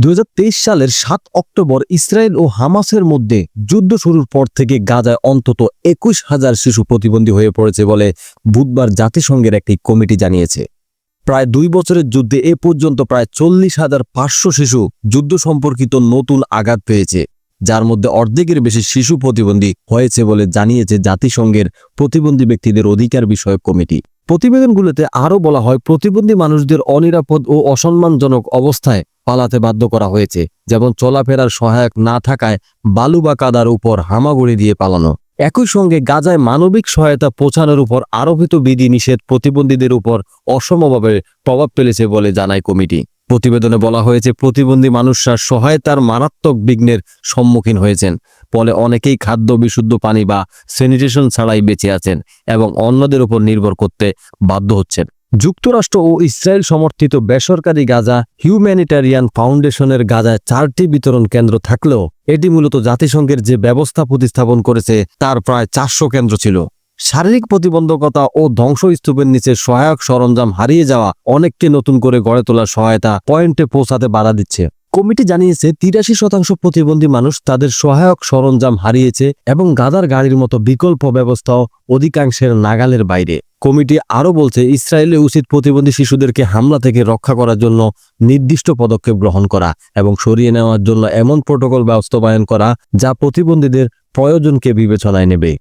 2023 সালের 7 October Israel ও হামাসের মধ্যে যুদ্ধ শুরুর পর থেকে গাজায় অন্তত 21,000 শিশু প্রতিবন্ধী হয়ে পড়েছে বলে বুধবার জাতিসংঘের একটি কমিটি জানিয়েছে। প্রায় 2 বছরের যুদ্ধে এ পর্যন্ত প্রায় 40,500 শিশু যুদ্ধ সম্পর্কিত নতুন আঘাত পেয়েছে, যার মধ্যে অর্ধেকের বেশি শিশু প্রতিবন্ধী হয়েছে বলে জানিয়েছে জাতিসংঘের প্রতিবন্ধী ব্যক্তিদের অধিকার বিষয়ক কমিটি। প্রতিবেদনগুলোতে আরও বলা হয়, প্রতিবন্ধী মানুষদের অনিরাপদ ও অসম্মানজনক অবস্থায় পালাতে বাধ্য করা হয়েছে, যেমন চলাফেরার সহায়ক না থাকায় বালু বা কাদার উপর হামাগুড়ি দিয়ে পালানো। একই সঙ্গে গাজায় মানবিক সহায়তা পৌঁছানোর উপর আরোপিত বিধিনিষেধ প্রতিবন্ধীদের উপর অসমভাবে প্রভাব ফেলেছে বলে জানায় কমিটি। প্রতিবেদনে বলা হয়েছে, প্রতিবন্ধী মানুষরা সহায়তার মারাত্মক বিঘ্নের সম্মুখীন হয়েছেন, ফলে অনেকেই খাদ্য, বিশুদ্ধ পানি বা স্যানিটেশন ছাড়াই বেঁচে আছেন এবং অন্যদের উপর নির্ভর করতে বাধ্য হচ্ছেন। যুক্তরাষ্ট্র ও ইসরায়েল সমর্থিত বেসরকারি গাজা হিউম্যানিটারিয়ান ফাউন্ডেশনের গাজায় 4টি বিতরণ কেন্দ্র থাকলেও এটি মূলত জাতিসংঘের যে ব্যবস্থা প্রতিস্থাপন করেছে তার প্রায় 400 কেন্দ্র ছিল। শারীরিক প্রতিবন্ধকতা ও ধ্বংসস্তূপের নিচে সহায়ক সরঞ্জাম হারিয়ে যাওয়া অনেককে নতুন করে গড়ে তোলার সহায়তা পয়েন্টে পৌঁছাতে বাধা দিচ্ছে। কমিটি জানিয়েছে, 83% প্রতিবন্ধী মানুষ তাদের সহায়ক সরঞ্জাম হারিয়েছে এবং গাদার গাড়ির মতো বিকল্প ব্যবস্থাও অধিকাংশের নাগালের বাইরে। কমিটি আরও বলছে, ইসরায়েলে উচিত প্রতিবন্ধী শিশুদেরকে হামলা থেকে রক্ষা করার জন্য নির্দিষ্ট পদক্ষেপ গ্রহণ করা এবং সরিয়ে নেওয়ার জন্য এমন প্রোটোকল বাস্তবায়ন করা যা প্রতিবন্ধীদের প্রয়োজনকে বিবেচনায় নেবে।